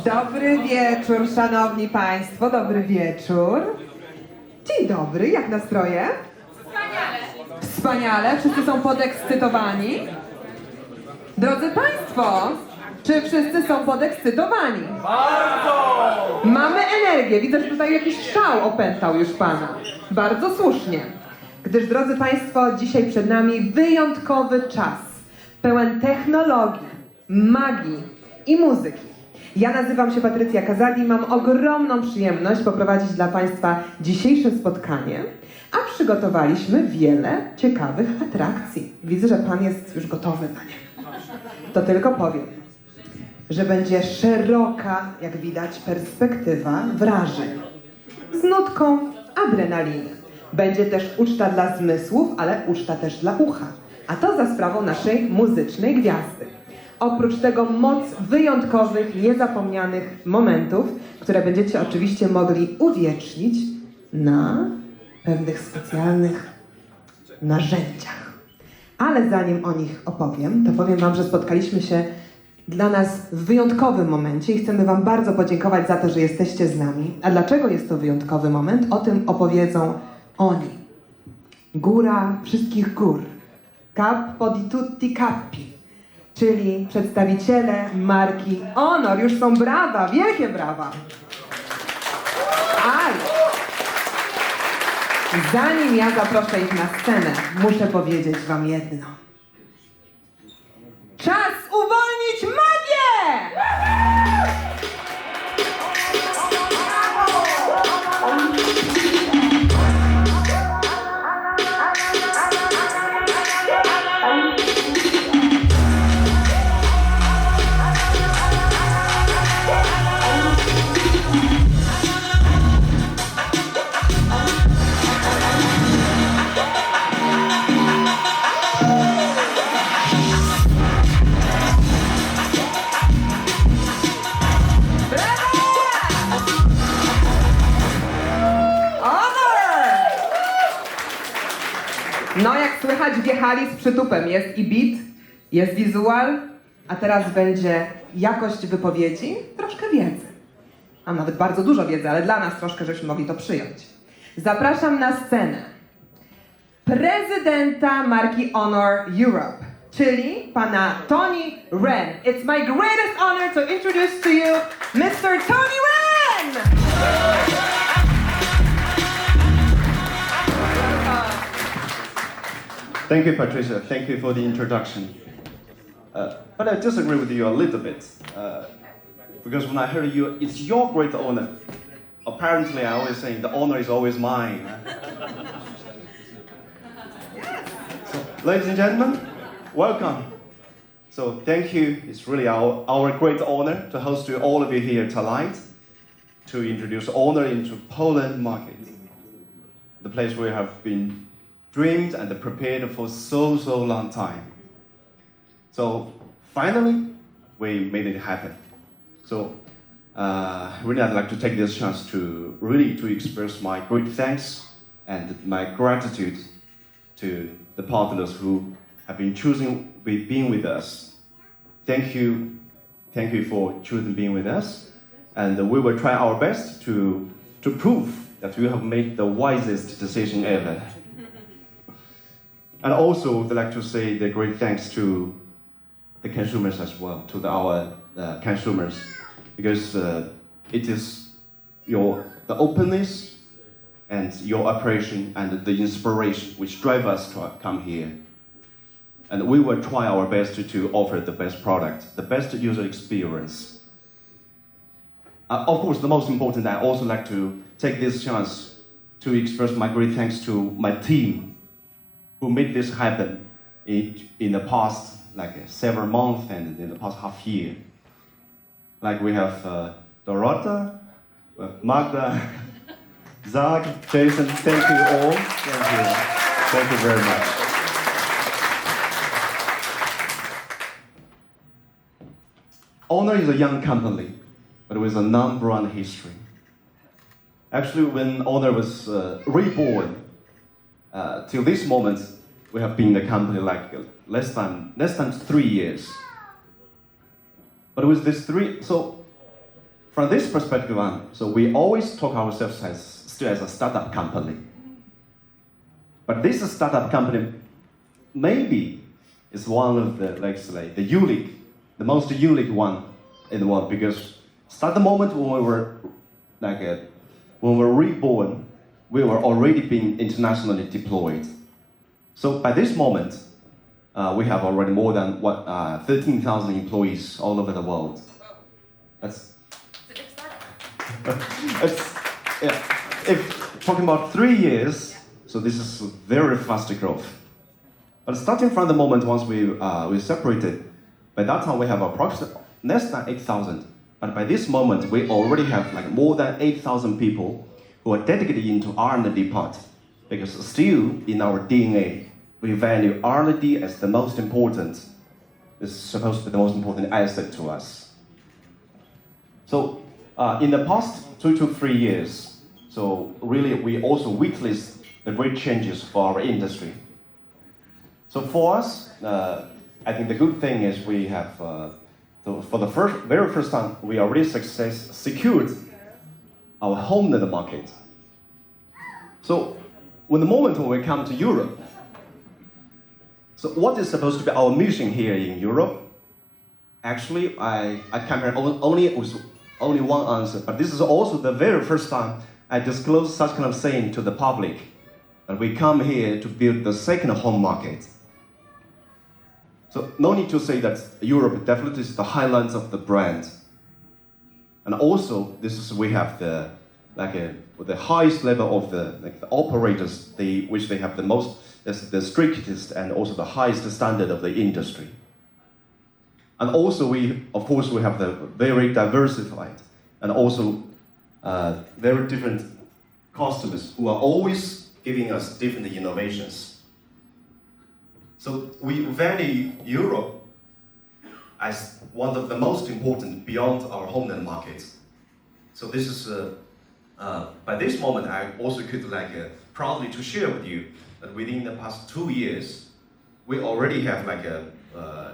Dobry wieczór, szanowni państwo, dobry wieczór. Dzień dobry, jak nastroje? Wspaniale! Wspaniale, wszyscy są podekscytowani? Drodzy państwo, czy wszyscy są podekscytowani? Bardzo! Mamy energię, widzę, że tutaj jakiś szał opętał już pana. Bardzo słusznie. Gdyż, drodzy państwo, dzisiaj przed nami wyjątkowy czas, pełen technologii, magii i muzyki. Ja nazywam się Patrycja Kazali i mam ogromną przyjemność poprowadzić dla państwa dzisiejsze spotkanie, a przygotowaliśmy wiele ciekawych atrakcji. Widzę, że pan jest już gotowy na nie. To tylko powiem, że będzie szeroka, jak widać, perspektywa wrażeń z nutką adrenaliny. Będzie też uczta dla zmysłów, ale uczta też dla ucha. A to za sprawą naszej muzycznej gwiazdy. Oprócz tego moc wyjątkowych, niezapomnianych momentów, które będziecie oczywiście mogli uwiecznić na pewnych specjalnych narzędziach. Ale zanim o nich opowiem, to powiem wam, że spotkaliśmy się dla nas w wyjątkowym momencie i chcemy wam bardzo podziękować za to, że jesteście z nami. A dlaczego jest to wyjątkowy moment? O tym opowiedzą oni. Góra wszystkich gór. Capo di tutti capi. Czyli przedstawiciele marki HONOR. Już są brawa, wielkie brawa. Ale zanim ja zaproszę ich na scenę, muszę powiedzieć wam jedno. Czas uwolnić magię! No jak słychać, wjechali z przytupem. Jest i beat, jest wizual, a teraz będzie jakość wypowiedzi, troszkę wiedzy. A nawet bardzo dużo wiedzy, ale dla nas troszkę, żebyśmy mogli to przyjąć. Zapraszam na scenę prezydenta marki HONOR Europe, czyli pana Tony Ren. It's my greatest honor to introduce to you Mr. Tony Ren! Thank you, Patricia. Thank you for the introduction. But I disagree with you a little bit. Because when I heard you, it's your great honor. Apparently, I always say the honor is always mine. So, ladies and gentlemen, welcome. So, thank you. It's really our great honor to host you, all of you here tonight, to introduce honor into Poland market, the place we have been dreamed and prepared for so long time. So finally, we made it happen. So really I'd like to take this chance to express my great thanks and my gratitude to the partners who have been choosing being with us. Thank you for choosing being with us, and we will try our best to prove that we have made the wisest decision ever. And also, I'd like to say the great thanks to the consumers as well, to our consumers, because it is the openness and your appreciation and the inspiration which drive us to come here. And we will try our best to offer the best product, the best user experience. Of course, the most important, I also like to take this chance to express my great thanks to my team, who made this happen in the past several months and in the past half year. Like we have Dorota, Marka, Zach, Jason, thank you all. Thank you very much. HONOR is a young company, but with a non-brand history. Actually, when HONOR was reborn, till this moment, we have been in the company less than 3 years. But with this from this perspective on, so we always talk ourselves still as a startup company. But this startup company maybe is one of the the most unique one in the world, because start the moment when we were when we were reborn, we were already being internationally deployed. So by this moment, we have already more than 13,000 employees all over the world. That's if talking about 3 years, so this is very fast growth. But starting from the moment once we separated, by that time we have approximately less than 8,000. But by this moment, we already have more than 8,000 people who are dedicated into R&D part. Because still in our DNA, we value R&D as the most important. It's supposed to be the most important asset to us. So in the past 2 to 3 years, so really we also witnessed the great changes for our industry. So for us, I think the good thing is we have, for the very first time, we already secured our home in the market. So when we come to Europe, so what is supposed to be our mission here in Europe? Actually, I compare only one answer, but this is also the very first time I disclose such kind of saying to the public, that we come here to build the second home market. So no need to say that Europe definitely is the highlands of the brand. And also, we have the highest level of the operators, which they have the strictest and also the highest standard of the industry. And also we have the very diversified and also very different customers who are always giving us different innovations. So we value Europe as one of the most important beyond our homeland market. So this is, by this moment, I also could proudly to share with you that within the past 2 years, we already have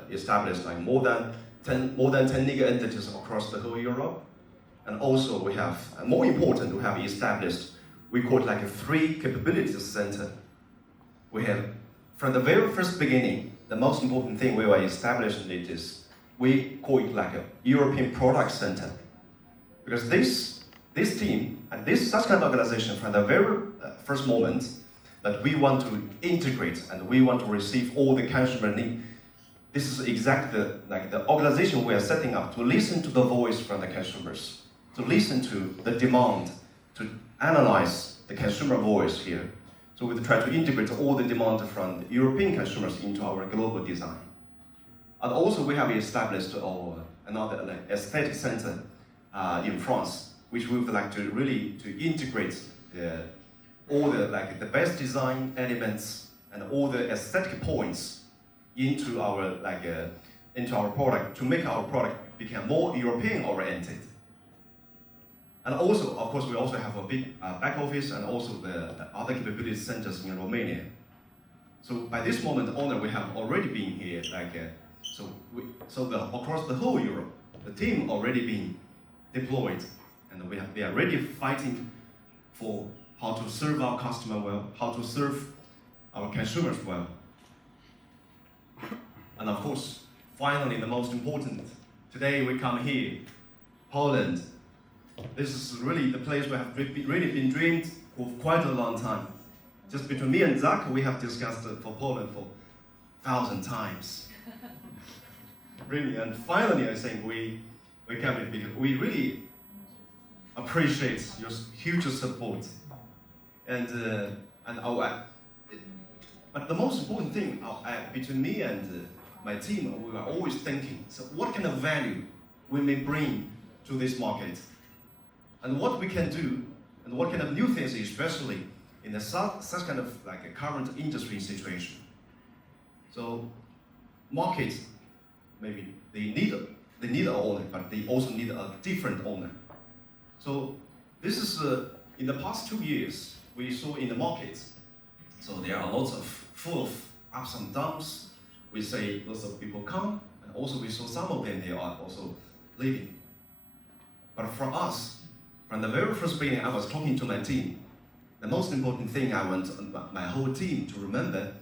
established more than 10 legal entities across the whole Europe. And also we have, more important, we have established, we call it 3 capabilities center. We have, from the very first beginning, the most important thing we were establishing it is, we call it a European product center. Because this team and such kind of organization, from the very first moment that we want to integrate and we want to receive all the consumer needs, this is exactly the organization we are setting up to listen to the voice from the consumers, to listen to the demand, to analyze the consumer voice here. So we try to integrate all the demand from European consumers into our global design. And also we have established another aesthetic center in France, which we would like to really integrate all the best design elements and all the aesthetic points into our product to make our product become more European oriented. And also, of course, we also have a big back office and also the other capability centers in Romania. So by this moment, HONOR, we have already been here, across the whole Europe, the team already been deployed, and we are really fighting for how to serve our customer well, how to serve our consumers well. And of course, finally, the most important, today we come here, Poland. This is really the place we have really been dreamed for quite a long time. Just between me and Zach, we have discussed for Poland for 1,000 times. Really, and finally, I think we come here because we really appreciate your huge support. But the most important thing between me and my team, we are always thinking, so what kind of value we may bring to this market? And what we can do, and what kind of new things, especially in such kind of a current industry situation. So markets, maybe they need an owner, but they also need a different owner. So this is, in the past 2 years, we saw in the markets, so there are lots of full of ups and downs. We say lots of people come, and also we saw some of them, they are also leaving. But for us, from the very first beginning, I was talking to my team. The most important thing I want my whole team to remember,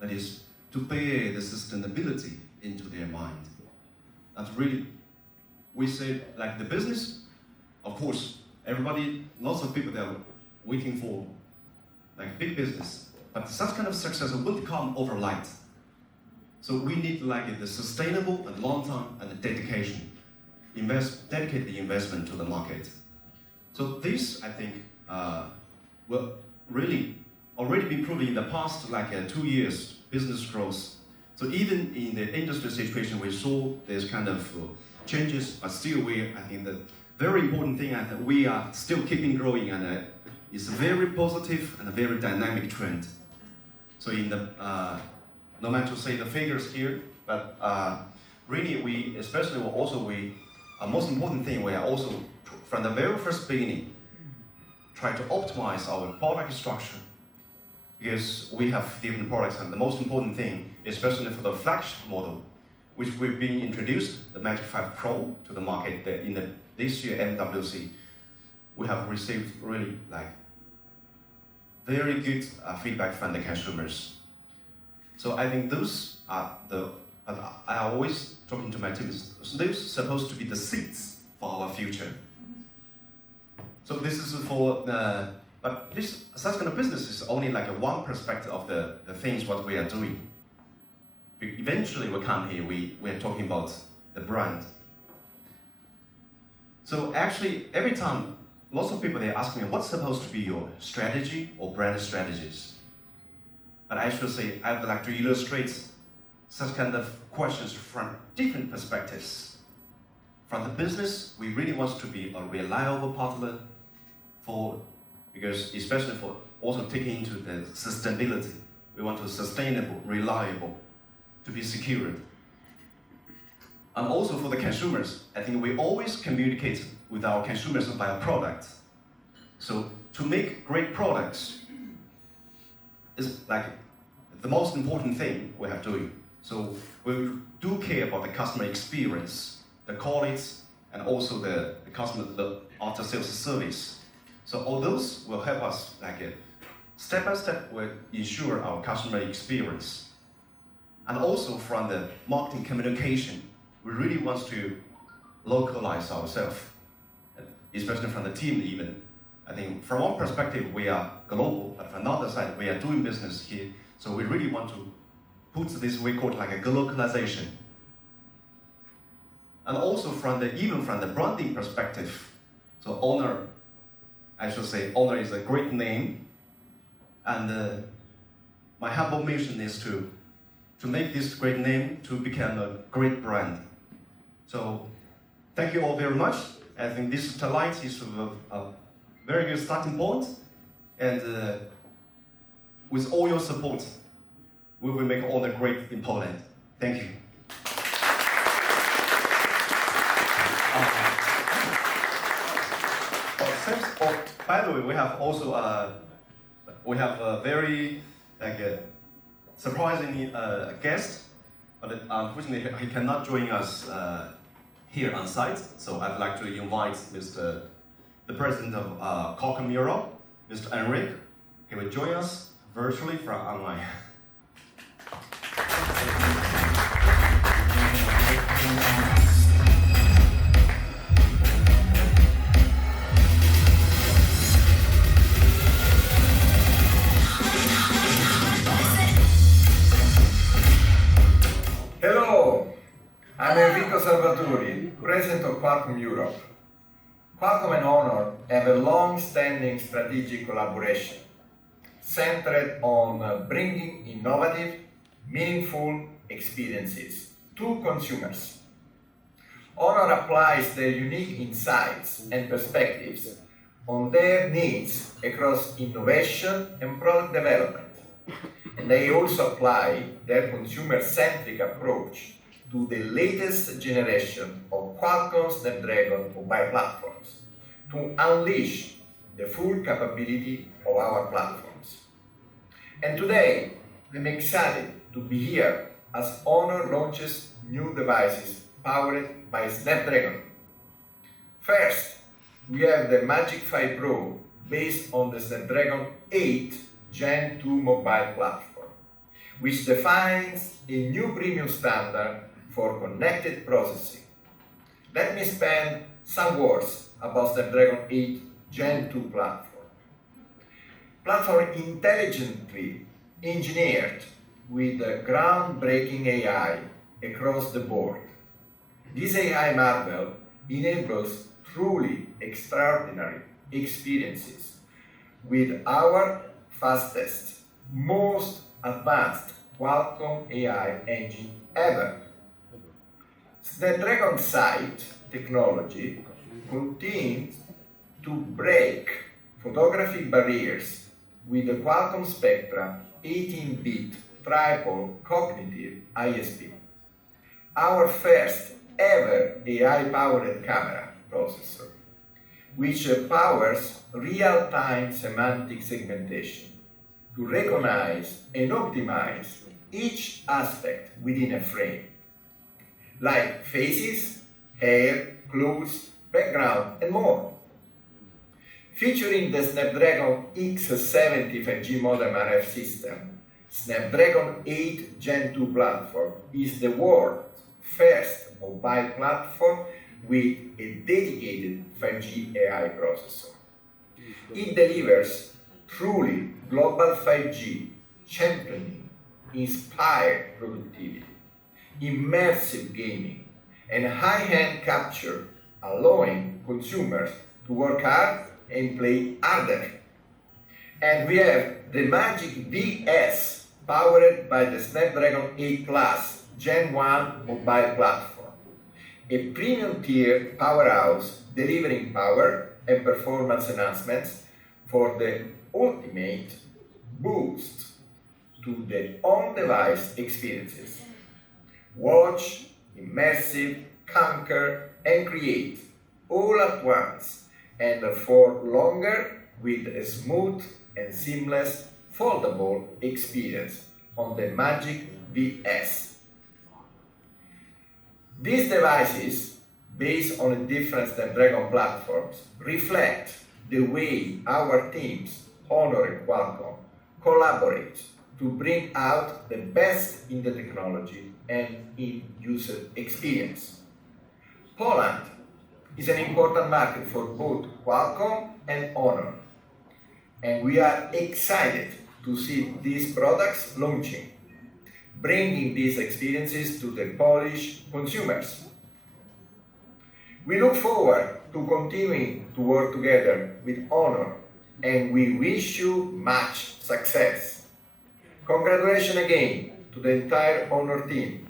that is to bear the sustainability into their mind. That's really, we say, like the business, of course, everybody, lots of people that are waiting for like big business, but such kind of success won't come overnight. So we need like the sustainable and long-term and the dedication. Dedicate the investment to the market. So this, I think, will really already be proven in the past, like 2 years, business growth. So even in the industry situation, we saw this kind of changes, but still I think the very important thing is that we are still keeping growing, and it's a very positive and a very dynamic trend. So in the, no matter to say the figures here, but really we, especially most important thing, we are also, from the very first beginning, try to optimize our product structure, because we have different products, and the most important thing, especially for the flagship model, which we've been introduced, the Magic5 Pro, to the market this year MWC, we have received really like very good feedback from the consumers. So I think those are I always talking to my team, those supposed to be the seeds for our future. So this is for but this such kind of business is only like one perspective of the things what we are doing. Eventually we come here, we are talking about the brand. So actually every time, lots of people, they ask me, what's supposed to be your strategy or brand strategies? But I should say, I would like to illustrate such kind of questions from different perspectives. From the business, we really want to be a reliable partner because especially for also taking into the sustainability. We want to sustainable, reliable, to be secured. And also for the consumers, I think we always communicate with our consumers via products. So to make great products is like the most important thing we have doing. So we do care about the customer experience, the quality, and also the after sales service. So all those will help us like step by step will ensure our customer experience. And also from the marketing communication, we really want to localize ourselves, especially from the team even. I think from one perspective we are global, but from another side we are doing business here. So we really want to put this, we call it like a globalization. And also even from the branding perspective, so HONOR, I should say HONOR is a great name, and my humble mission is to make this great name to become a great brand. So thank you all very much. I think this Lite is a very good starting point, and with all your support, we will make HONOR great in Poland. Thank you. By the way, we have also a very surprising guest, but unfortunately he cannot join us here on site. So I'd like to invite the president of Qualcomm Europe, Mr. Enric. He will join us virtually from online. Hello, I'm Enrico Salvatori, President of Qualcomm Europe. Qualcomm and HONOR have a long-standing strategic collaboration centered on bringing innovative, meaningful experiences to consumers. HONOR applies their unique insights and perspectives on their needs across innovation and product development. And they also apply their consumer-centric approach to the latest generation of Qualcomm Snapdragon mobile platforms to unleash the full capability of our platforms. And today, I'm excited to be here as HONOR launches new devices powered by Snapdragon. First, we have the Magic 5 Pro based on the Snapdragon 8 Gen 2 mobile platform, which defines a new premium standard for connected processing. Let me spend some words about Snapdragon 8 Gen 2 platform. Platform intelligently engineered with groundbreaking AI across the board. This AI marvel enables truly extraordinary experiences with our fastest, most advanced Qualcomm AI engine ever. Snapdragon Sight technology continues to break photography barriers with the Qualcomm Spectra 18-bit triple cognitive ISP. Our first ever AI-powered camera processor, which powers real-time semantic segmentation to recognize and optimize each aspect within a frame, like faces, hair, clothes, background, and more. Featuring the Snapdragon X70 5G modem RF system, Snapdragon 8 Gen 2 platform is the world's first mobile platform with a dedicated 5G AI processor. It delivers truly global 5G, championing inspired productivity, immersive gaming, and high-end capture, allowing consumers to work hard and play harder. And we have the Magic VS, powered by the Snapdragon 8 Plus Gen 1 mobile platform, a premium tier powerhouse delivering power and performance enhancements for the ultimate boost to the on-device experiences. Watch, immersive, conquer, and create all at once and for longer with a smooth and seamless foldable experience on the Magic VS. These devices, based on different Snapdragon platforms, reflect the way our teams, Honor and Qualcomm, collaborate to bring out the best in the technology and in user experience. Poland is an important market for both Qualcomm and Honor, and we are excited to see these products launching, bringing these experiences to the Polish consumers. We look forward to continuing to work together with Honor, and we wish you much success. Congratulations again to the entire Honor team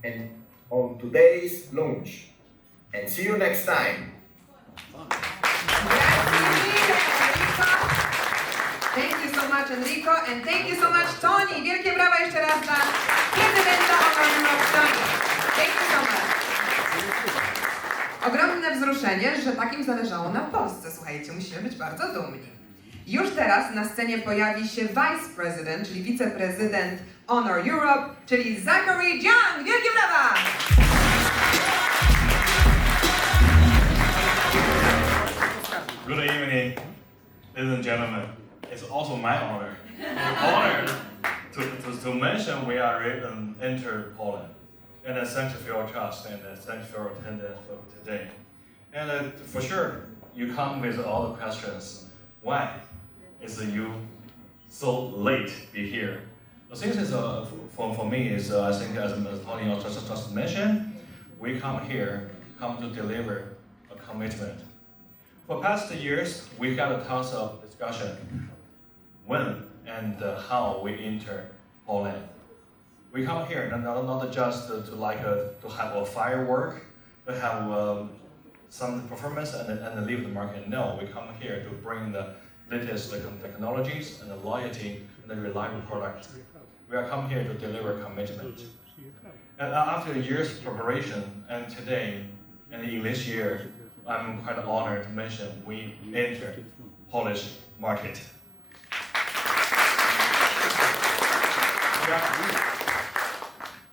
and on today's launch. And see you next time. Thank you so much, Enrico, and thank you so much, Tony. Wielkie brawa jeszcze raz dla prezydenta HONOR Tony. Thank you so much. Ogromne wzruszenie, że takim zależało na Polsce. Słuchajcie, musimy być bardzo dumni. Już teraz na scenie pojawi się Vice President, czyli wiceprezydent HONOR Europe, czyli Zachary Jiang. Wielkie brawa! Good evening, ladies and gentlemen. It's also my honor to mention we are even entered Poland. And thank you for your trust and thank you for your attendance for today. And for sure, you come with all the questions. Why is you so late be here? The thing is, for me, is I think as Tony just mentioned, we come here to deliver a commitment. For past years, we had a tons of discussion when and how we enter Poland. We come here not just to have a firework, to have some performance and leave the market. No, we come here to bring the latest technologies and the loyalty and the reliable product. We are come here to deliver commitment. And after years preparation, and today, and in this year, I'm quite honored to mention we entered Polish market.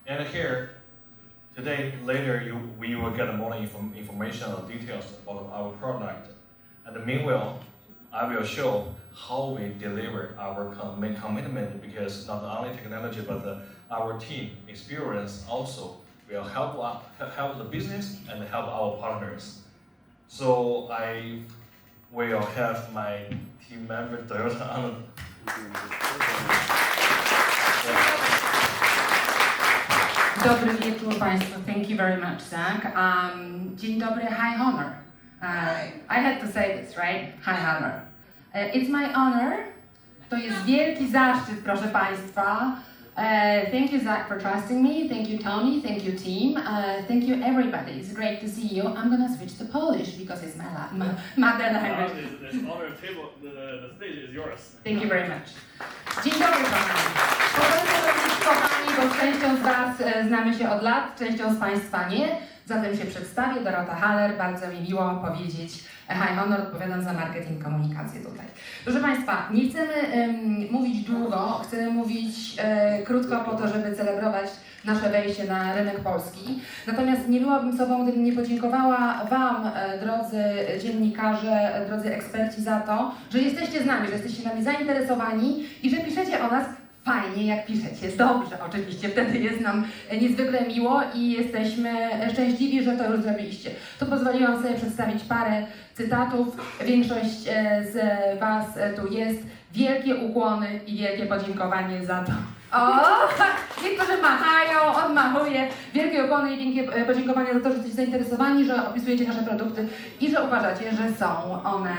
And here, later, we will get more information or details about our product. And meanwhile, I will show how we deliver our commitment, because not only technology but our team experience also will help the business and help our partners. So I will have my team member Toyota on. Dobry wieczór Państwu. Thank you very much, Zach. Dzień dobry, hi honor. I had to say this, right? Hi honor. It's my honor. To jest wielki zaszczyt, proszę Państwa. Thank you, Zach, for trusting me. Thank you, Tony. Thank you, team. Thank you, everybody. It's great to see you. I'm gonna switch to Polish because it's my mother language. This honor table, the stage is yours. Thank you very much. Dzień dobry, kochani. Kochani, bo z częścią z Was znamy się od lat, częścią z Państwa nie. Zatem się przedstawię, Dorota Haller, bardzo mi miło powiedzieć Hi Honor, odpowiadam za marketing i komunikację tutaj. Proszę Państwa, nie chcemy mówić długo, chcemy mówić krótko po to, żeby celebrować nasze wejście na rynek polski. Natomiast nie byłabym sobą, gdybym nie podziękowała Wam, drodzy dziennikarze, drodzy eksperci, za to, że jesteście z nami, że jesteście nami zainteresowani i że piszecie o nas fajnie, jak piszecie. Dobrze, oczywiście, wtedy jest nam niezwykle miło i jesteśmy szczęśliwi, że to już zrobiliście. Tu pozwoliłam sobie przedstawić parę cytatów. Większość z Was tu jest. Wielkie ukłony i wielkie podziękowanie za to. O, niektórzy machają, odmachuję. Wielkie ukłony i wielkie podziękowania za to, że jesteście zainteresowani, że opisujecie nasze produkty i że uważacie, że są one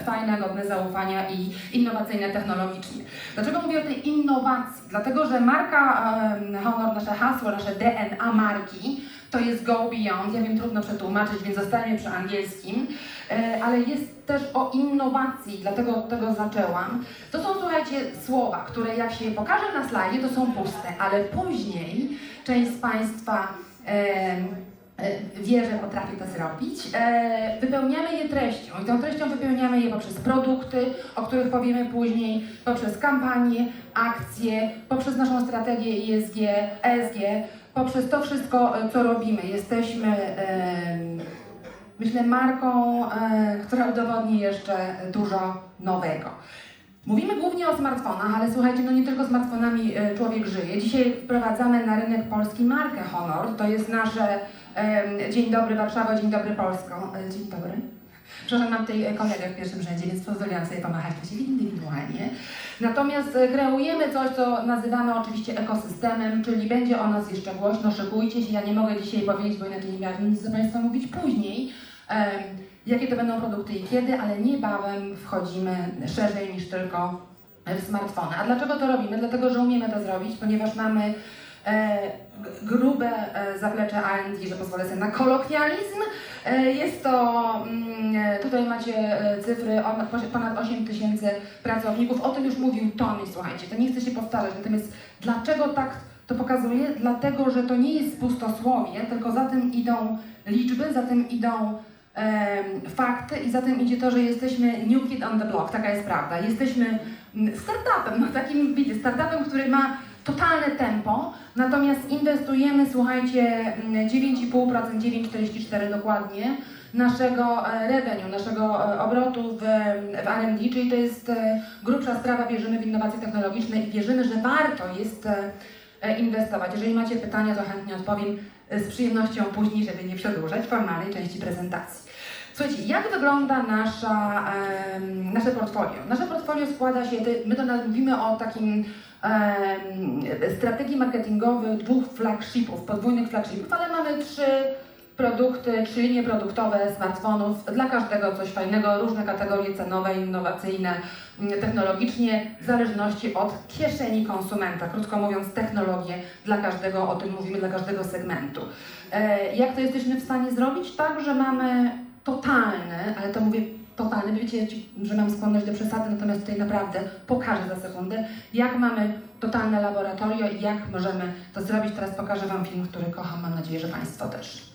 fajne, godne zaufania i innowacyjne technologicznie. Dlaczego mówię o tej innowacji? Dlatego, że marka Honor, nasze hasło, nasze DNA marki to jest go beyond. Ja wiem, trudno przetłumaczyć, więc zostaniemy przy angielskim, ale jest też o innowacji, dlatego od tego zaczęłam. To są, słuchajcie, słowa, które jak się pokaże na slajdzie, to są puste, ale później część z Państwa wie, że potrafi to zrobić. Wypełniamy je treścią i tą treścią wypełniamy je poprzez produkty, o których powiemy później, poprzez kampanie, akcje, poprzez naszą strategię ESG, poprzez to wszystko, co robimy. Jesteśmy, myślę, marką, która udowodni jeszcze dużo nowego. Mówimy głównie o smartfonach, ale słuchajcie, no nie tylko smartfonami człowiek żyje. Dzisiaj wprowadzamy na rynek polski markę Honor. To jest nasze dzień dobry Warszawo, dzień dobry Polsko. Dzień dobry. Przepraszam, mam tutaj kolegę w pierwszym rzędzie, więc pozwoliłam sobie pomachać po siebie indywidualnie. Natomiast kreujemy coś, co nazywamy oczywiście ekosystemem, czyli będzie o nas jeszcze głośno, szykujcie się. Ja nie mogę dzisiaj powiedzieć, bo inaczej nie miałabym nic do Państwa mówić później, jakie to będą produkty i kiedy, ale niebawem wchodzimy szerzej niż tylko w smartfony. A dlaczego to robimy? Dlatego, że umiemy to zrobić, ponieważ mamy grube zaplecze R&D, że pozwolę sobie na kolokwializm. Jest to, tutaj macie cyfry, ponad 8 000 pracowników. O tym już mówił Tony, słuchajcie, to nie chcę się powtarzać. Natomiast dlaczego tak to pokazuję? Dlatego, że to nie jest pustosłowie, tylko za tym idą liczby, za tym idą fakty i za tym idzie to, że jesteśmy new kid on the block, taka jest prawda. Jesteśmy startupem, no takim, widzicie, startupem, który ma totalne tempo, natomiast inwestujemy, słuchajcie, 9,5%, 9,44 dokładnie, naszego revenue, naszego obrotu w R&D, czyli to jest grubsza sprawa, wierzymy w innowacje technologiczne i wierzymy, że warto jest inwestować. Jeżeli macie pytania, to chętnie odpowiem z przyjemnością później, żeby nie przedłużać formalnej części prezentacji. Słuchajcie, jak wygląda nasze portfolio? Nasze portfolio składa się, my to mówimy o takim strategii marketingowej dwóch flagshipów, podwójnych flagshipów, ale mamy 3 produkty, 3 linie produktowe smartfonów, dla każdego coś fajnego, różne kategorie cenowe, innowacyjne, technologicznie, w zależności od kieszeni konsumenta. Krótko mówiąc, technologie dla każdego, o tym mówimy, dla każdego segmentu. Jak to jesteśmy w stanie zrobić? Tak, że mamy totalny, ale to mówię totalny, wiecie, że mam skłonność do przesady, natomiast tutaj naprawdę pokażę za sekundę, jak mamy totalne laboratorio i jak możemy to zrobić. Teraz pokażę Wam film, który kocham, mam nadzieję, że Państwo też.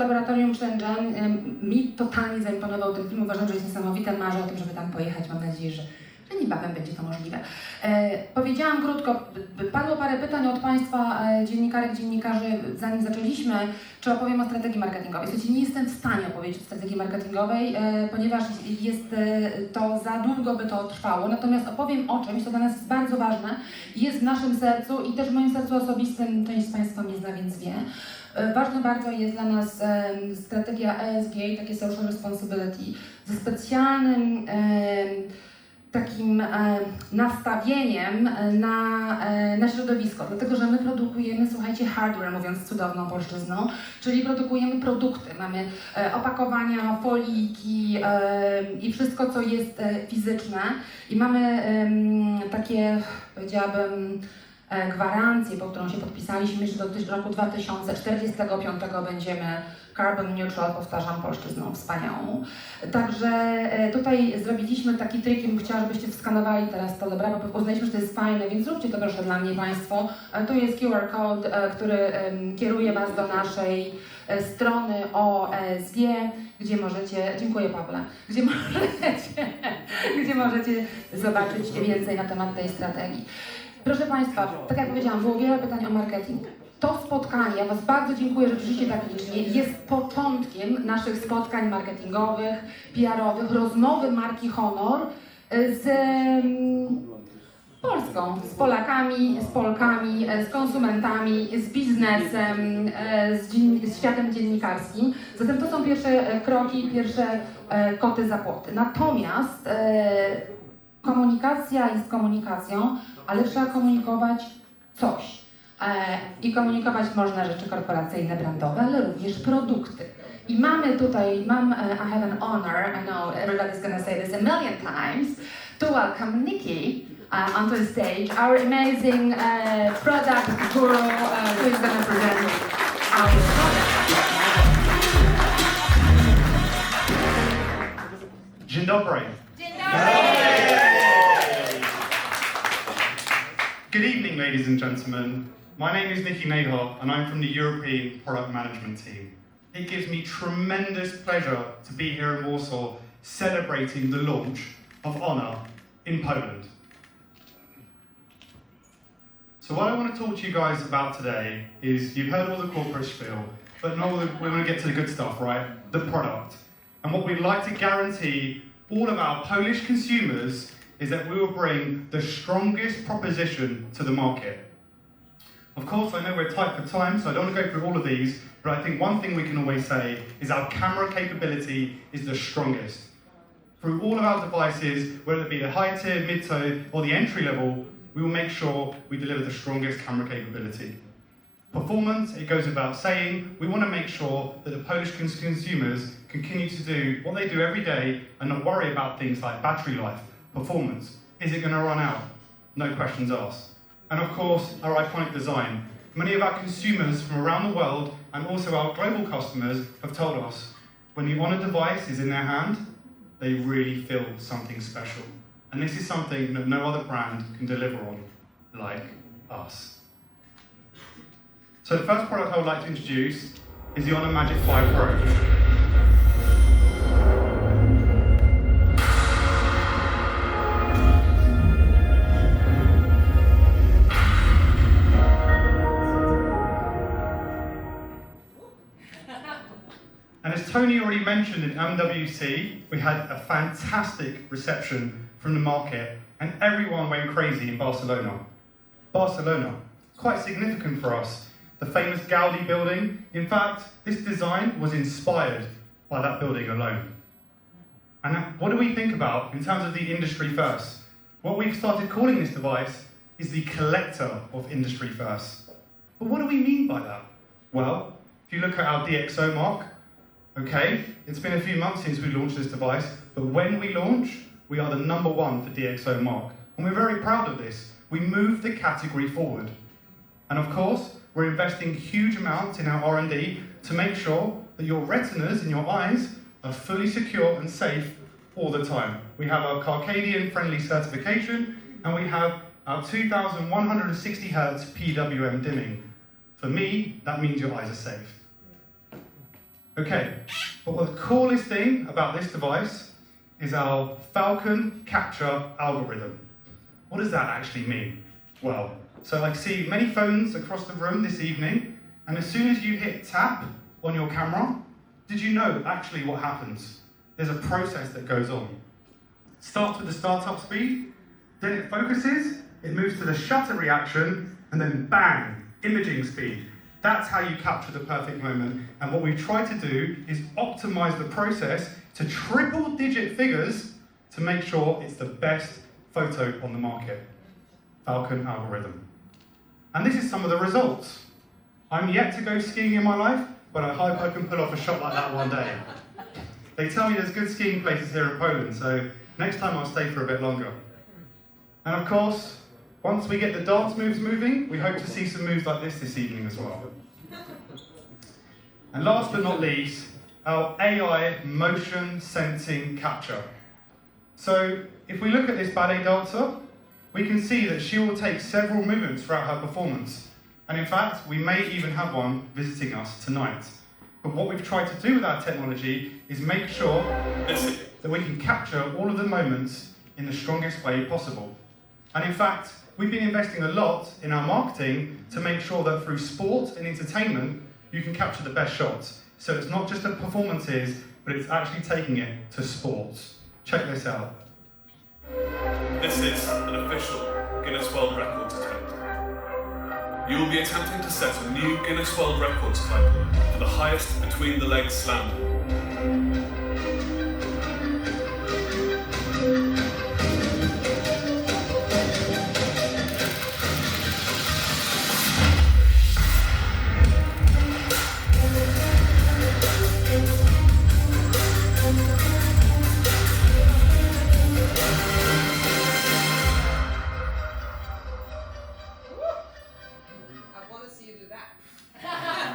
laboratorium Shenzhen. Mi totalnie zaimponował ten film, uważam, że jest niesamowity, marzę o tym, żeby tam pojechać, mam nadzieję, że niebawem będzie to możliwe. Powiedziałam krótko, padło parę pytań od Państwa dziennikarek, dziennikarzy, zanim zaczęliśmy, czy opowiem o strategii marketingowej. Słuchajcie, nie jestem w stanie opowiedzieć o strategii marketingowej, ponieważ jest to za długo by to trwało, natomiast opowiem o czymś, co dla nas jest bardzo ważne, jest w naszym sercu i też w moim sercu osobistym, część z Państwa mnie zna, więc wie. Ważne bardzo jest dla nas strategia ESG, takie Social Responsibility, ze specjalnym takim nastawieniem na środowisko, dlatego że my produkujemy, słuchajcie, hardware, mówiąc cudowną polszczyzną, czyli produkujemy produkty, mamy opakowania, foliki i wszystko, co jest fizyczne i mamy takie, powiedziałabym, gwarancję, pod którą się podpisaliśmy, że do roku 2045 będziemy carbon neutral, powtarzam polszczyzną wspaniałą. Także tutaj zrobiliśmy taki trik i bym chciała, żebyście skanowali teraz to, dobra, bo uznaliśmy, że to jest fajne, więc zróbcie to proszę dla mnie Państwo. Tu jest QR code, który kieruje Was do naszej strony OSG, gdzie możecie, dziękuję Pawle, gdzie możecie zobaczyć więcej na temat tej strategii. Proszę Państwa, tak jak powiedziałam, było wiele pytań o marketing. To spotkanie, ja Was bardzo dziękuję, że przyszliście tak licznie, jest początkiem naszych spotkań marketingowych, PR-owych, rozmowy marki Honor z Polską, z Polakami, z Polkami, z konsumentami, z biznesem, z światem dziennikarskim. Zatem to są pierwsze kroki, pierwsze koty za płoty. Natomiast komunikacja jest komunikacją, ale trzeba komunikować coś. I komunikować można rzeczy korporacyjne, brandowe, ale również produkty. I mamy tutaj, I have an honor, I know everybody's gonna say this a million times, to welcome Nikki onto the stage, our amazing product guru who is gonna present our product. Dzień dobry. Good evening, ladies and gentlemen. My name is Nicky Nahar, and I'm from the European Product Management Team. It gives me tremendous pleasure to be here in Warsaw celebrating the launch of HONOR in Poland. So what I want to talk to you guys about today is, you've heard all the corporate spiel, but now we want to get to the good stuff, right? The product. And what we'd like to guarantee all of our Polish consumers is that we will bring the strongest proposition to the market. Of course, I know we're tight for time, so I don't want to go through all of these, but I think one thing we can always say is our camera capability is the strongest. Through all of our devices, whether it be the high tier, mid tier, or the entry level, we will make sure we deliver the strongest camera capability. Performance, it goes without saying, we want to make sure that the Polish consumers continue to do what they do every day and not worry about things like battery life, performance. Is it going to run out? No questions asked. And of course, our iconic design. Many of our consumers from around the world and also our global customers have told us when the HONOR device is in their hand, they really feel something special. And this is something that no other brand can deliver on, like us. So the first product I would like to introduce is the HONOR Magic5 Pro. And as Tony already mentioned in MWC, we had a fantastic reception from the market and everyone went crazy in Barcelona. Barcelona, quite significant for us. The famous Gaudi building. In fact, this design was inspired by that building alone. And what do we think about in terms of the industry first? What we've started calling this device is the collector of industry first. But what do we mean by that? Well, if you look at our DxO mark, okay, it's been a few months since we launched this device, but when we launch, we are the #1 for DxO mark. And we're very proud of this. We moved the category forward. And of course, we're investing huge amounts in our R&D to make sure that your retinas and your eyes are fully secure and safe all the time. We have our Carcadian friendly certification, and we have our 2160 Hz PWM dimming. For me, that means your eyes are safe. Okay, but the coolest thing about this device is our Falcon capture algorithm. What does that actually mean? Well, so I see many phones across the room this evening, and as soon as you hit tap on your camera, did you know actually what happens? There's a process that goes on. Starts with the startup speed, then it focuses, it moves to the shutter reaction, and then bang, imaging speed. That's how you capture the perfect moment. And what we've tried to do is optimize the process to triple-digit figures to make sure it's the best photo on the market. Falcon algorithm. And this is some of the results. I'm yet to go skiing in my life, but I hope I can pull off a shot like that one day. They tell me there's good skiing places here in Poland, so next time I'll stay for a bit longer. And of course, once we get the dance moves moving, we hope to see some moves like this evening as well. And last but not least, our AI motion sensing capture. So if we look at this ballet dancer, we can see that she will take several movements throughout her performance. And in fact, we may even have one visiting us tonight. But what we've tried to do with our technology is make sure that we can capture all of the moments in the strongest way possible. And in fact, we've been investing a lot in our marketing to make sure that through sport and entertainment, you can capture the best shots. So it's not just the performances, but it's actually taking it to sports. Check this out. This is an official Guinness World Records attempt. You will be attempting to set a new Guinness World Records title for the highest between the legs slam.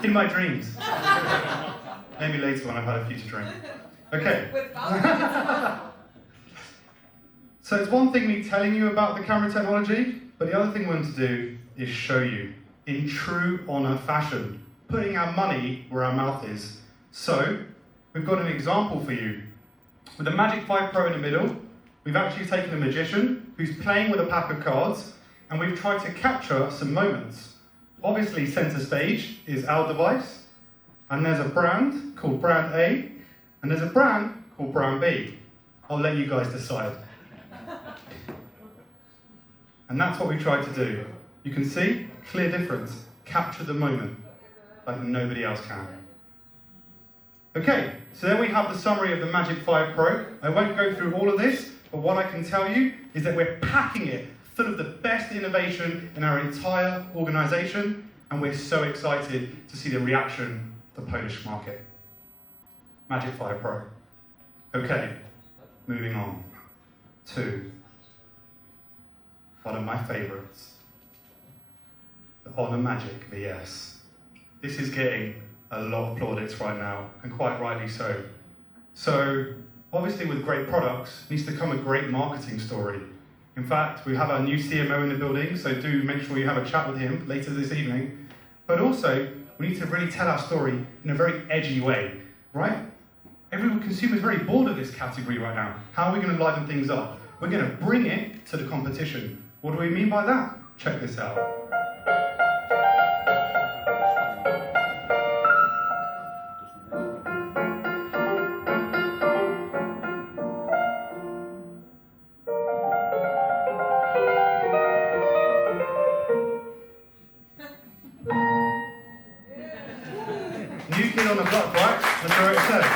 In my dreams. Maybe later when I've had a few to drink. Okay. So it's one thing me telling you about the camera technology, but the other thing we want to do is show you in true HONOR fashion, putting our money where our mouth is. So we've got an example for you. With the Magic 5 Pro in the middle, we've actually taken a magician who's playing with a pack of cards, and we've tried to capture some moments. Obviously, center stage is our device, and there's a brand called brand A, and there's a brand called brand B. I'll let you guys decide. And that's what we tried to do. You can see, clear difference, capture the moment like nobody else can. Okay, so then we have the summary of the Magic 5 Pro. I won't go through all of this, but what I can tell you is that we're packing it full of the best innovation in our entire organization, and we're so excited to see the reaction of the Polish market. Magic 5 Pro. Okay, moving on to one of my favorites, the HONOR Magic VS. This is getting a lot of plaudits right now, and quite rightly so. So, obviously with great products, needs to come a great marketing story. In fact, we have our new CMO in the building, so do make sure you have a chat with him later this evening. But also, we need to really tell our story in a very edgy way, right? Every consumer is very bored of this category right now. How are we going to liven things up? We're going to bring it to the competition. What do we mean by that? Check this out. New kid on the block, right? That's what it says.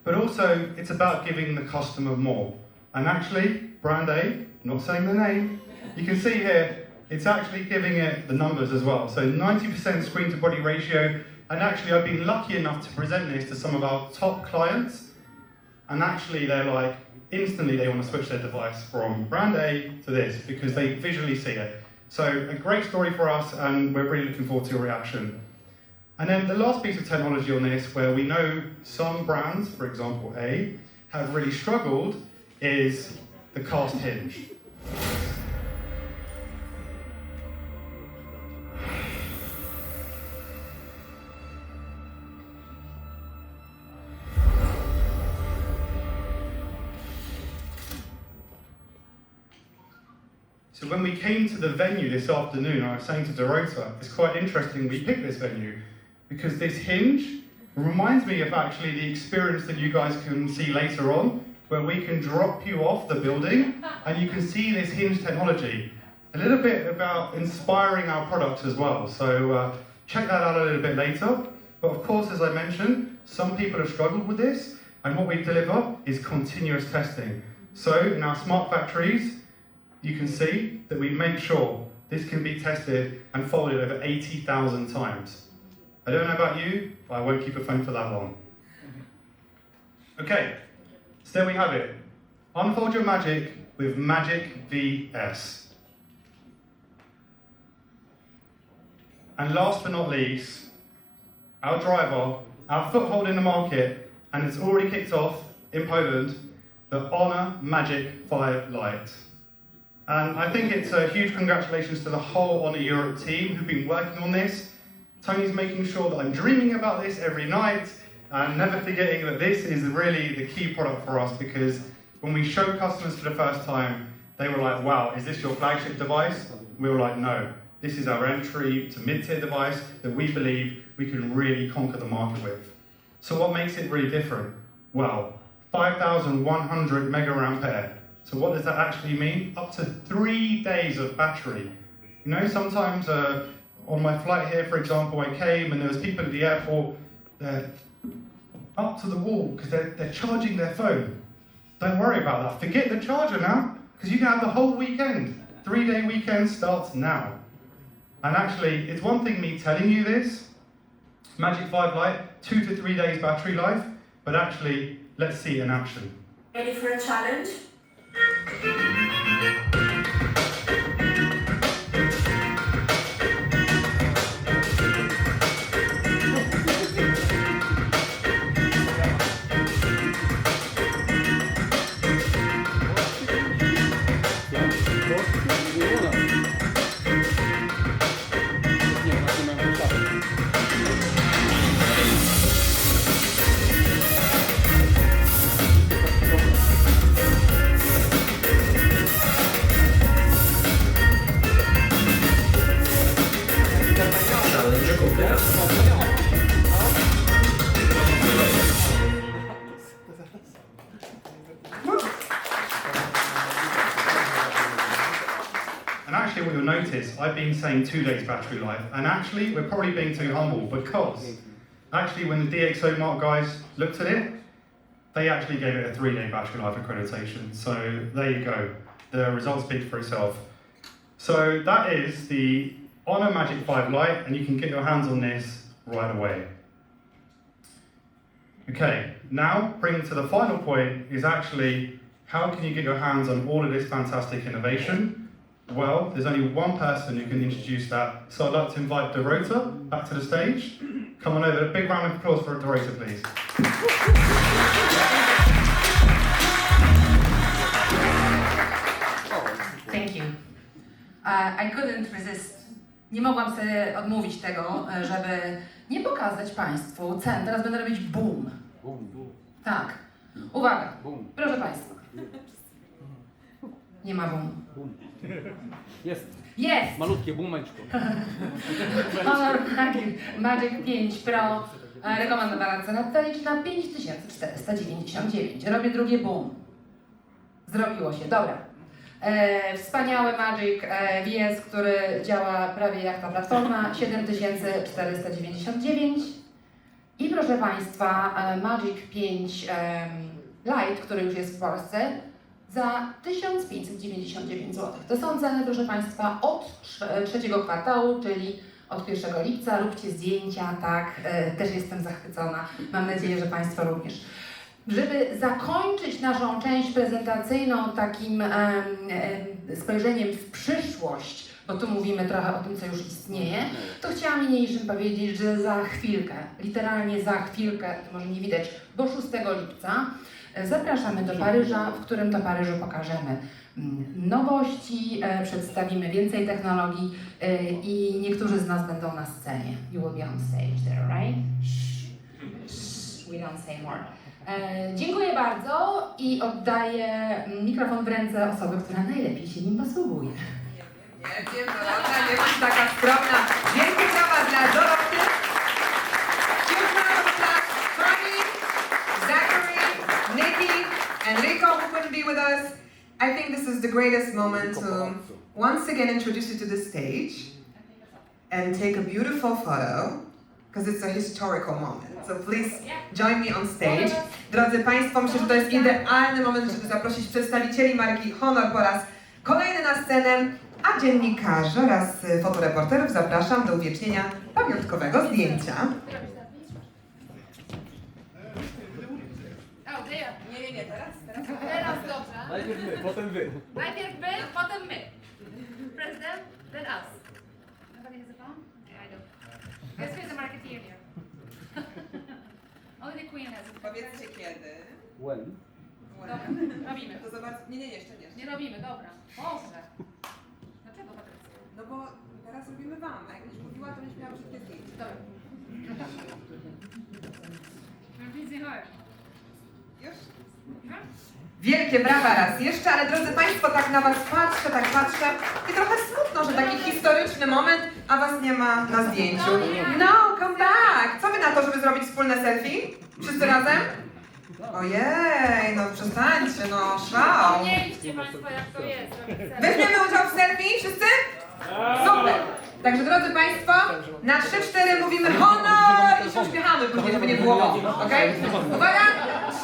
But also, it's about giving the customer more. And actually, brand A, not saying the name, you can see here, it's actually giving it the numbers as well. So 90% screen to body ratio, and actually I've been lucky enough to present this to some of our top clients, and actually they're like, instantly they want to switch their device from brand A to this, because they visually see it. So a great story for us, and we're really looking forward to your reaction. And then the last piece of technology on this, where we know some brands, for example A, have really struggled, is the cast hinge. So when we came to the venue this afternoon, I was saying to Dorota, it's quite interesting we picked this venue because this hinge reminds me of actually the experience that you guys can see later on, where we can drop you off the building and you can see this hinge technology. A little bit about inspiring our product as well. So check that out a little bit later. But of course, as I mentioned, some people have struggled with this, and what we deliver is continuous testing. So in our smart factories, you can see that we make sure this can be tested and folded over 80,000 times. I don't know about you, but I won't keep a phone for that long. Okay, so there we have it. Unfold your magic with Magic VS. And last but not least, our driver, our foothold in the market, and it's already kicked off in Poland, the HONOR Magic5 Lite. And I think it's a huge congratulations to the whole HONOR Europe team who've been working on this. Tony's making sure that I'm dreaming about this every night and never forgetting that this is really the key product for us, because when we showed customers for the first time, they were like, wow, is this your flagship device? We were like, no, this is our entry to mid-tier device that we believe we can really conquer the market with. So what makes it really different? Well, 5,100 mega ampere. So what does that actually mean? Up to 3 days of battery. You know, sometimes on my flight here, for example, I came and there was people at the airport, they're up to the wall because they're charging their phone. Don't worry about that. Forget the charger now, because you can have the whole weekend. 3-day weekend starts now. And actually, it's one thing me telling you this, Magic5 Lite, 2 to 3 days battery life, but actually, let's see it in action. Ready for a challenge? And actually what you'll notice, I've been saying 2 days battery life, and actually we're probably being too humble, because actually when the DxO Mark guys looked at it, they actually gave it a 3-day battery life accreditation. So there you go, the results speak for itself. So that is the HONOR Magic5 Lite, and you can get your hands on this right away. Okay, now bringing to the final point is actually how can you get your hands on all of this fantastic innovation? Well, there's only one person who can introduce that, so I'd like to invite Dorota back to the stage. Come on over, a big round of applause for Dorota, please. Thank you. I couldn't resist. Nie mogłam sobie odmówić tego, żeby nie pokazać Państwu cen. Teraz będę robić boom. Tak. Uwaga. Proszę Państwa. Nie ma boom. Jest. Jest! Malutkie bumeczko. HONOR Magic5 Pro, rekomendowana cena tutaj na 5499. Robię drugie boom. Zrobiło się, dobra. Wspaniały Magic VS, który działa prawie jak ta platforma, 7499. I proszę Państwa, Magic 5 Lite, który już jest w Polsce, za 1599 zł. To są ceny, proszę Państwa, od trzeciego kwartału, czyli od 1 lipca. Róbcie zdjęcia, tak, też jestem zachwycona. Mam nadzieję, że Państwo również. Żeby zakończyć naszą część prezentacyjną takim spojrzeniem w przyszłość, bo tu mówimy trochę o tym, co już istnieje, to chciałam niniejszym powiedzieć, że za chwilkę, literalnie za chwilkę, to może nie widać, bo 6 lipca zapraszamy do Paryża, w którym to Paryżu pokażemy nowości, przedstawimy więcej technologii i niektórzy z nas będą na scenie. You will be on stage there, right? We don't say more. Dziękuję bardzo i oddaję mikrofon w ręce osoby, która najlepiej się nim posługuje. Nie wiem, Dorota, nie bądź taka skromna. Wielkie brawa dla Doroty. Huge round of applause, Connie, Zachary, Nikki, and Rico, who couldn't be with us. I think this is the greatest moment to once again introduce you to the stage and take a beautiful photo, because it's a historical moment. So please join me on stage. Drodzy Państwo, myślę, że to jest idealny moment, żeby zaprosić przedstawicieli marki Honor po raz kolejny na scenę, a dziennikarzy oraz fotoreporterów zapraszam do uwiecznienia pamiątkowego zdjęcia. Nie, teraz. Teraz dobrze. Najpierw my, potem wy. Najpierw wy, potem my. President, then us. Nobody has a phone? Yeah, I do. Guess who's the marketeer here? Only the queen has a phone. Powiedzcie kiedy. When? Dobra, robimy. To zobacz, nie, jeszcze nie. Nie robimy, dobra. Boże. Dlaczego, Patrycja? No bo teraz robimy wam, a jak będziesz mówiła, to będziesz miała wszystkie zdjęcia. Dobra. We're busy hard. Już? Mhm. Wielkie brawa raz jeszcze, ale drodzy Państwo, tak na Was patrzę i trochę smutno, że taki historyczny moment, a Was nie ma na zdjęciu. No, come back! Co Wy na to, żeby zrobić wspólne selfie? Wszyscy razem? Ojej, no przestańcie, no szał. Wspomnieliście Państwo, jak to jest. Weźmiemy udział w selfie, wszyscy? Super! Także drodzy Państwo, na 3-4 mówimy honor i się uśmiechamy później, żeby nie było okej? Uwaga! 3-4!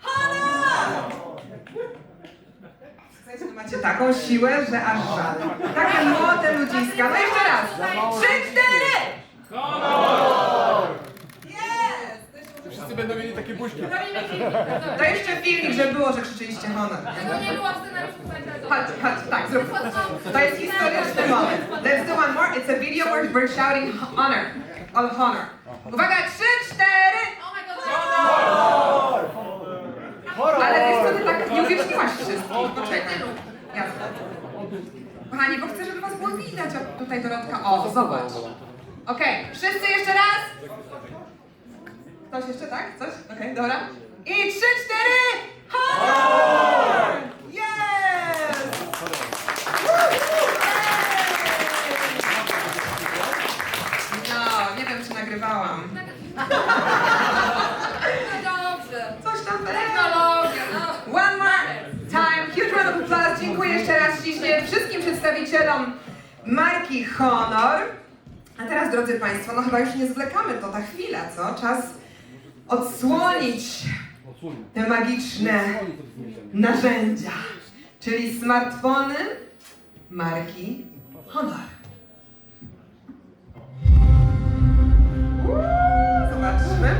Honor! Słuchajcie, no macie taką siłę, że aż żal. Takie młode ludziska. No jeszcze raz! 3-4! Honor! Jest! Wszyscy będą mieli takie buźki. Robimy filmik. To jeszcze filmik, że było, że krzyczyliście honor. Tego nie było w scenariuszu, słuchajcie. Chodź, tak, zrób. To jest historyczny moment. Let's do one more. It's a video where we're shouting honor. All honor. Uwaga, 3-4! Oh my god. Ale wiesz co, ty tak nie uwieczniłaś wszystkich. Poczekaj. Jasne. Kochani, bo chcę, żeby was było widać. O, tutaj Dorotka. O, zobacz. Okej, wszyscy jeszcze raz. Ktoś jeszcze, tak? Coś? Okej, dobra. I 3-4! Honor! Yes! No, nie wiem, czy nagrywałam. Dobrze. Coś tam Technologia, no. One more time. Huge round of applause. Dziękuję jeszcze raz ślicznie wszystkim przedstawicielom marki Honor. A teraz, drodzy Państwo, no chyba już nie zwlekamy, to ta chwila, co? Czas odsłonić te magiczne narzędzia, czyli smartfony marki Honor. Zobaczmy.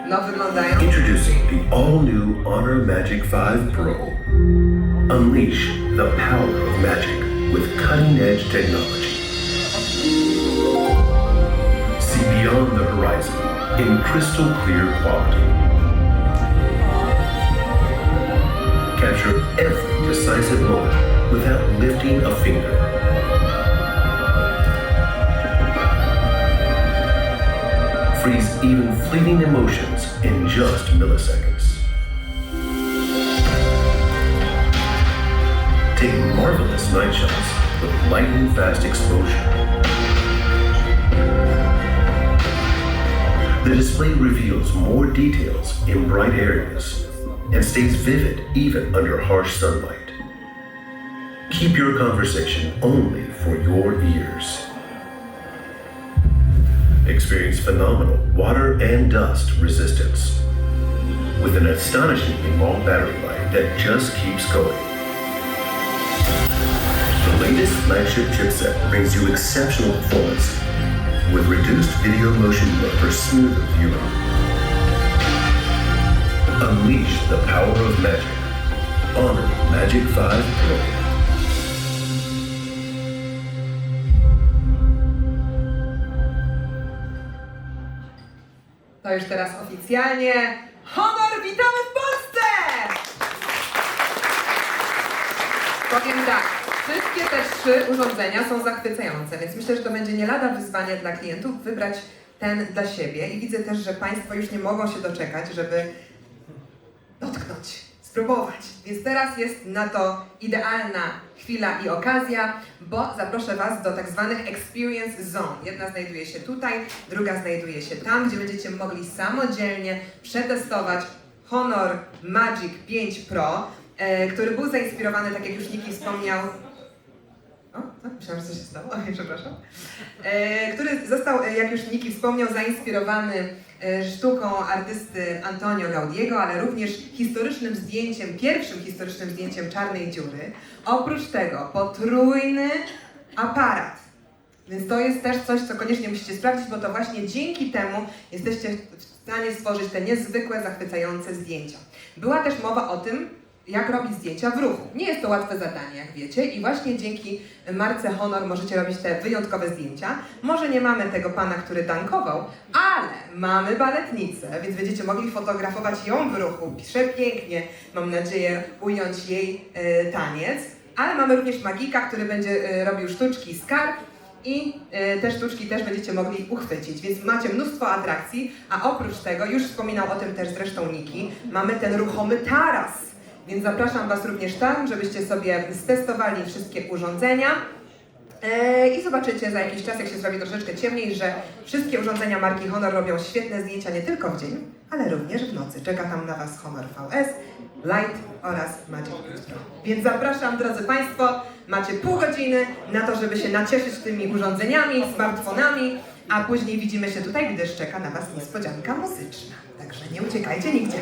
No, wyglądają. Introducing the all-new HONOR Magic5 Pro. Unleash the power of magic with cutting-edge technology. See beyond the horizon in crystal clear quality. Capture every decisive moment without lifting a finger. Freeze even fleeting emotions in just milliseconds. Take marvelous night shots with lightning fast exposure. The display reveals more details in bright areas and stays vivid even under harsh sunlight. Keep your conversation only for your ears. Experience phenomenal water and dust resistance with an astonishingly long battery life that just keeps going. The latest flagship chipset brings you exceptional performance with reduced video motion blur for smoother viewing. Unleash the power of magic. HONOR Magic5 Pro. To już teraz oficjalnie. Honor, witamy w Polsce! Powiem tak, wszystkie te 3 urządzenia są zachwycające, więc myślę, że to będzie nie lada wyzwanie dla klientów wybrać ten dla siebie. I widzę też, że Państwo już nie mogą się doczekać, żeby dotknąć, spróbować. Więc teraz jest na to idealna chwila i okazja, bo zaproszę Was do tak zwanych Experience Zone. Jedna znajduje się tutaj, druga znajduje się tam, gdzie będziecie mogli samodzielnie przetestować HONOR Magic5 Pro, który był zainspirowany, tak jak już Niki wspomniał, myślałam, że coś się stało, przepraszam. Który został, jak już Niki wspomniał, zainspirowany sztuką artysty Antonio Gaudiego, ale również historycznym zdjęciem, pierwszym historycznym zdjęciem czarnej dziury. Oprócz tego potrójny aparat. Więc to jest też coś, co koniecznie musicie sprawdzić, bo to właśnie dzięki temu jesteście w stanie stworzyć te niezwykłe, zachwycające zdjęcia. Była też mowa o tym, jak robić zdjęcia w ruchu. Nie jest to łatwe zadanie, jak wiecie, i właśnie dzięki marce Honor możecie robić te wyjątkowe zdjęcia. Może nie mamy tego pana, który tankował, ale mamy baletnicę, więc będziecie mogli fotografować ją w ruchu. Przepięknie, mam nadzieję, ująć jej taniec. Ale mamy również magika, który będzie robił sztuczki z kart i te sztuczki też będziecie mogli uchwycić, więc macie mnóstwo atrakcji, a oprócz tego, już wspominał o tym też zresztą Niki, mamy ten ruchomy taras. Więc zapraszam Was również tam, żebyście sobie stestowali wszystkie urządzenia i zobaczycie za jakiś czas, jak się zrobi troszeczkę ciemniej, że wszystkie urządzenia marki Honor robią świetne zdjęcia nie tylko w dzień, ale również w nocy. Czeka tam na Was HONOR VS, Lite oraz Magic5 Pro. Więc zapraszam, drodzy Państwo, macie pół godziny na to, żeby się nacieszyć tymi urządzeniami, smartfonami, a później widzimy się tutaj, gdyż czeka na Was niespodzianka muzyczna. Także nie uciekajcie nigdzie.